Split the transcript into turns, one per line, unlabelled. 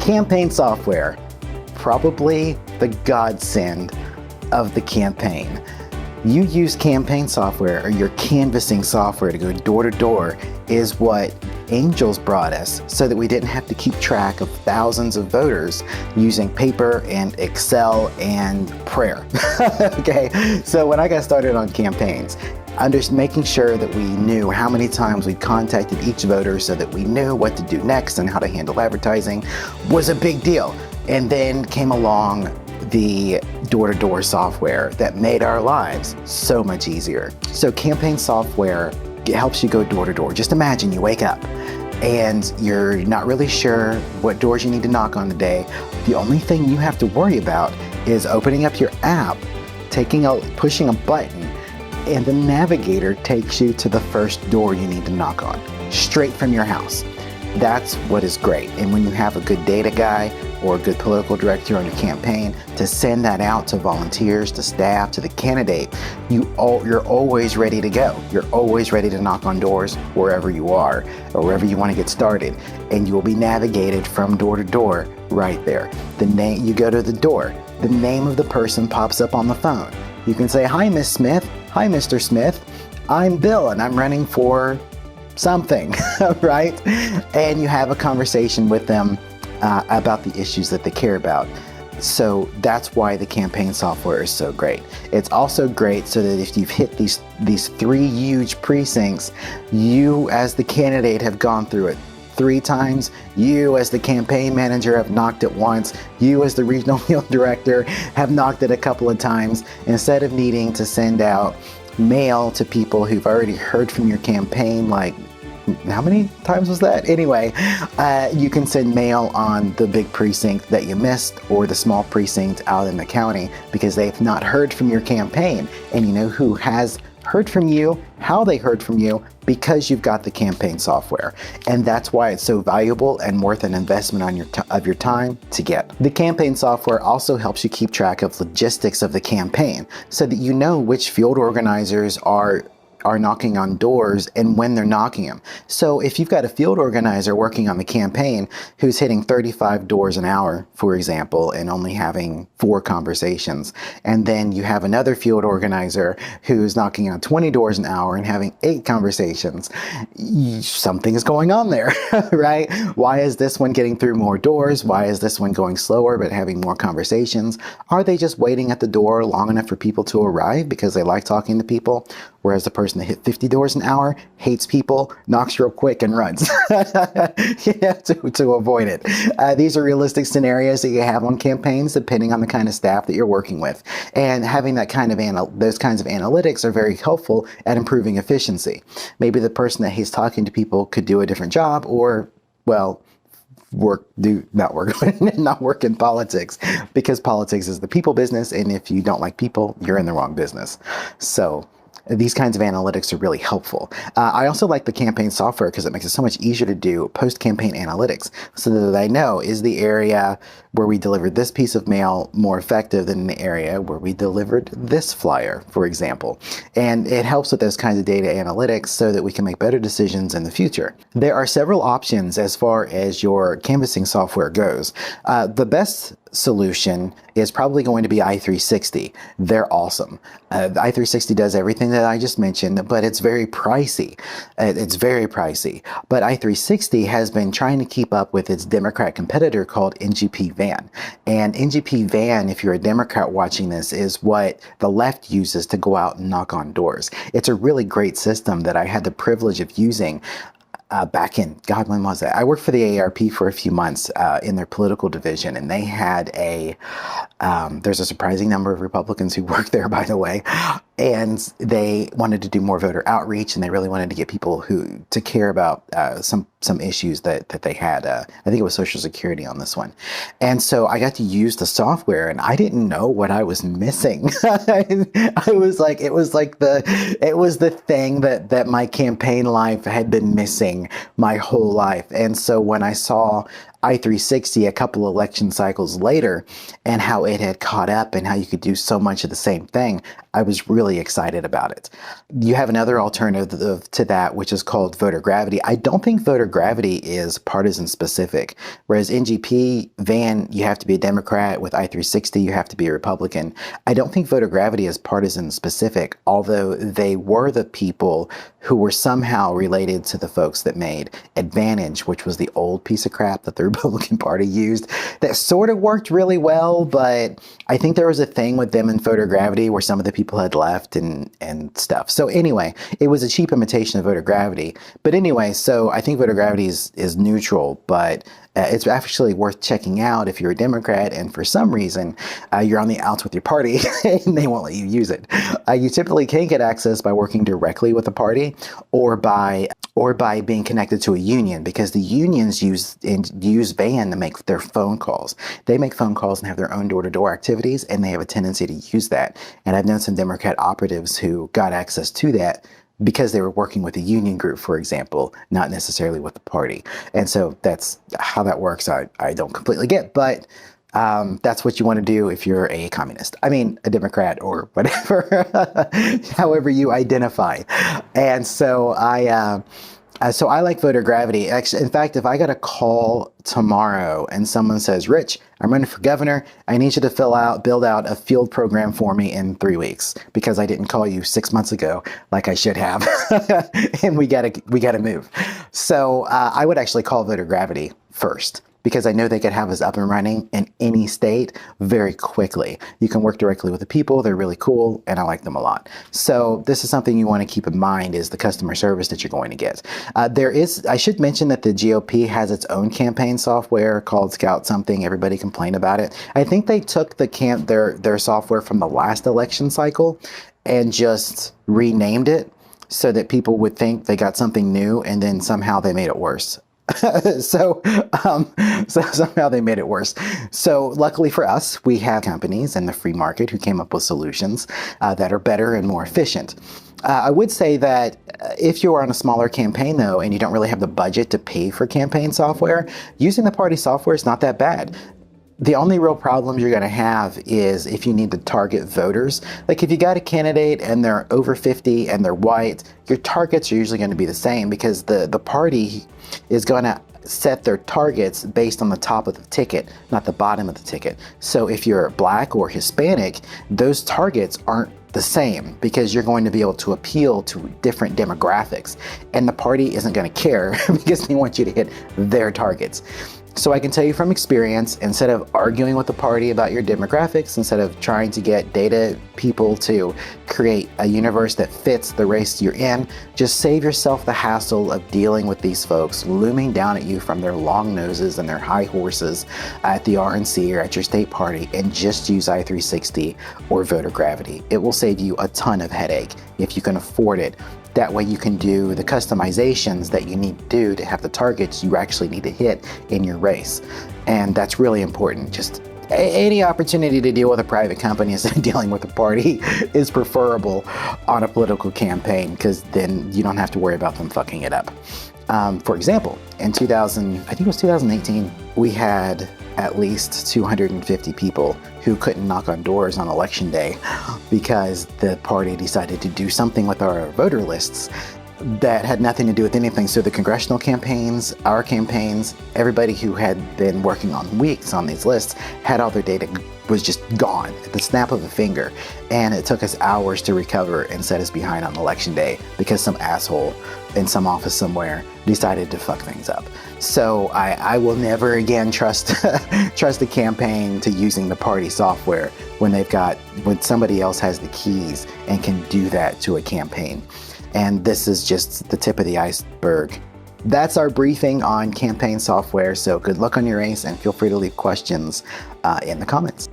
Campaign software, probably the godsend of the campaign. You use campaign software, or your canvassing software, to go door to door is what Angels brought us, so that we didn't have to keep track of thousands of voters using paper and Excel and prayer. Okay, so when I got started on campaigns, making sure that we knew how many times we contacted each voter so that we knew what to do next and how to handle advertising was a big deal. And then came along the door-to-door software that made our lives so much easier. So campaign software helps you go door-to-door. Just imagine you wake up and you're not really sure what doors you need to knock on today. The only thing you have to worry about is opening up your app, pushing a button, and the navigator takes you to the first door you need to knock on, straight from your house. That's what is great. And when you have a good data guy or a good political director on your campaign to send that out to volunteers, to staff, to the candidate, you're always ready to go. You're always ready to knock on doors wherever you are or wherever you want to get started. And you will be navigated from door to door right there. You go to the door, the name of the person pops up on the phone. You can say, "Hi, Miss Smith. Hi, Mr. Smith. I'm Bill and I'm running for something," right? And you have a conversation with them about the issues that they care about. So that's why the campaign software is so great. It's also great so that if you've hit these three huge precincts, you as the candidate have gone through it 3 times. You as the campaign manager have knocked it once. You as the regional field director have knocked it a couple of times. Instead of needing to send out mail to people who've already heard from your campaign, like how many times was that? Anyway, you can send mail on the big precinct that you missed or the small precinct out in the county because they've not heard from your campaign. And you know who has heard from you, how they heard from you, because you've got the campaign software. And that's why it's so valuable and worth an investment of your time to get. The campaign software also helps you keep track of logistics of the campaign so that you know which field organizers are knocking on doors and when they're knocking them. So if you've got a field organizer working on the campaign who's hitting 35 doors an hour, for example, and only having 4 conversations, and then you have another field organizer who's knocking on 20 doors an hour and having 8 conversations, something is going on there, right? Why is this one getting through more doors? Why is this one going slower but having more conversations? Are they just waiting at the door long enough for people to arrive because they like talking to people? Whereas the person that hit 50 doors an hour hates people, knocks real quick, and runs to avoid it. These are realistic scenarios that you have on campaigns, depending on the kind of staff that you're working with. And having those kinds of analytics are very helpful at improving efficiency. Maybe the person that hates talking to people could do a different job, or, well, not work in politics, because politics is the people business, and if you don't like people, you're in the wrong business. So these kinds of analytics are really helpful. I also like the campaign software because it makes it so much easier to do post-campaign analytics so that I know, is the area where we delivered this piece of mail more effective than the area where we delivered this flyer, for example. And it helps with those kinds of data analytics so that we can make better decisions in the future. There are several options as far as your canvassing software goes. The best solution is probably going to be i360. They're awesome. i360 does everything that I just mentioned, but it's very pricey. But i360 has been trying to keep up with its Democrat competitor called NGP Van. And NGP Van, if you're a Democrat watching this, is what the left uses to go out and knock on doors. It's a really great system that I had the privilege of using back in, God, when was that? I worked for the AARP for a few months in their political division, and they had there's a surprising number of Republicans who worked there, by the way, and they wanted to do more voter outreach, and they really wanted to get people to care about some issues that they had. I think it was Social Security on this one. And so I got to use the software, and I didn't know what I was missing. It was the thing that my campaign life had been missing my whole life. And so when I saw i360 a couple election cycles later and how it had caught up and how you could do so much of the same thing, I was really excited about it. You have another alternative to that, which is called voter gravity. I don't think voter gravity is partisan specific. Whereas NGP, Van, you have to be a Democrat. With i360, you have to be a Republican. I don't think voter gravity is partisan specific, although they were the people who were somehow related to the folks that made Advantage, which was the old piece of crap that the Republican Party used that sort of worked really well, but I think there was a thing with them and voter gravity where some of the people had left and stuff. So anyway, it was a cheap imitation of voter gravity. But anyway, so I think voter gravity is neutral, but it's actually worth checking out if you're a Democrat and for some reason you're on the outs with your party and they won't let you use it. You typically can get access by working directly with the party or by being connected to a union, because the unions use Van to make their phone calls. They make phone calls and have their own door-to-door activities, and they have a tendency to use that. And I've known some Democrat operatives who got access to that because they were working with a union group, for example, not necessarily with the party. And so that's how that works. I don't completely get, but that's what you want to do if you're a communist. I mean, a Democrat or whatever, however you identify. And so I like voter gravity. Actually, in fact, if I got a call tomorrow and someone says, Rich, I'm running for governor. I need you to build out a field program for me in 3 weeks because I didn't call you 6 months ago like I should have. And we gotta move. So I would actually call voter gravity first, because I know they could have us up and running in any state very quickly. You can work directly with the people. They're really cool, and I like them a lot. So this is something you want to keep in mind, is the customer service that you're going to get. I should mention that the GOP has its own campaign software called Scout something. Everybody complained about it. I think they took their software from the last election cycle and just renamed it so that people would think they got something new, and then somehow they made it worse. So somehow they made it worse. So luckily for us, we have companies in the free market who came up with solutions that are better and more efficient. I would say that if you are on a smaller campaign, though, and you don't really have the budget to pay for campaign software, using the party software is not that bad. The only real problems you're going to have is if you need to target voters. Like if you got a candidate and they're over 50 and they're white, your targets are usually going to be the same, because the party is going to set their targets based on the top of the ticket, not the bottom of the ticket. So if you're black or Hispanic, those targets aren't the same, because you're going to be able to appeal to different demographics, and the party isn't going to care because they want you to hit their targets. So I can tell you from experience, instead of arguing with the party about your demographics, instead of trying to get data people to create a universe that fits the race you're in, just save yourself the hassle of dealing with these folks looming down at you from their long noses and their high horses at the RNC or at your state party, and just use i360 or voter gravity. It will save you a ton of headache if you can afford it. That way you can do the customizations that you need to do to have the targets you actually need to hit in your race. And that's really important. Just any opportunity to deal with a private company instead of dealing with a party is preferable on a political campaign, because then you don't have to worry about them fucking it up. For example, in 2018, we had at least 250 people who couldn't knock on doors on election day because the party decided to do something with our voter lists that had nothing to do with anything. So the congressional campaigns, our campaigns, everybody who had been working on weeks on these lists had all their data was just gone at the snap of a finger. And it took us hours to recover and set us behind on election day because some asshole in some office somewhere decided to fuck things up. So I will never again trust a campaign to using the party software when somebody else has the keys and can do that to a campaign. And this is just the tip of the iceberg. That's our briefing on campaign software. So good luck on your race, and feel free to leave questions in the comments.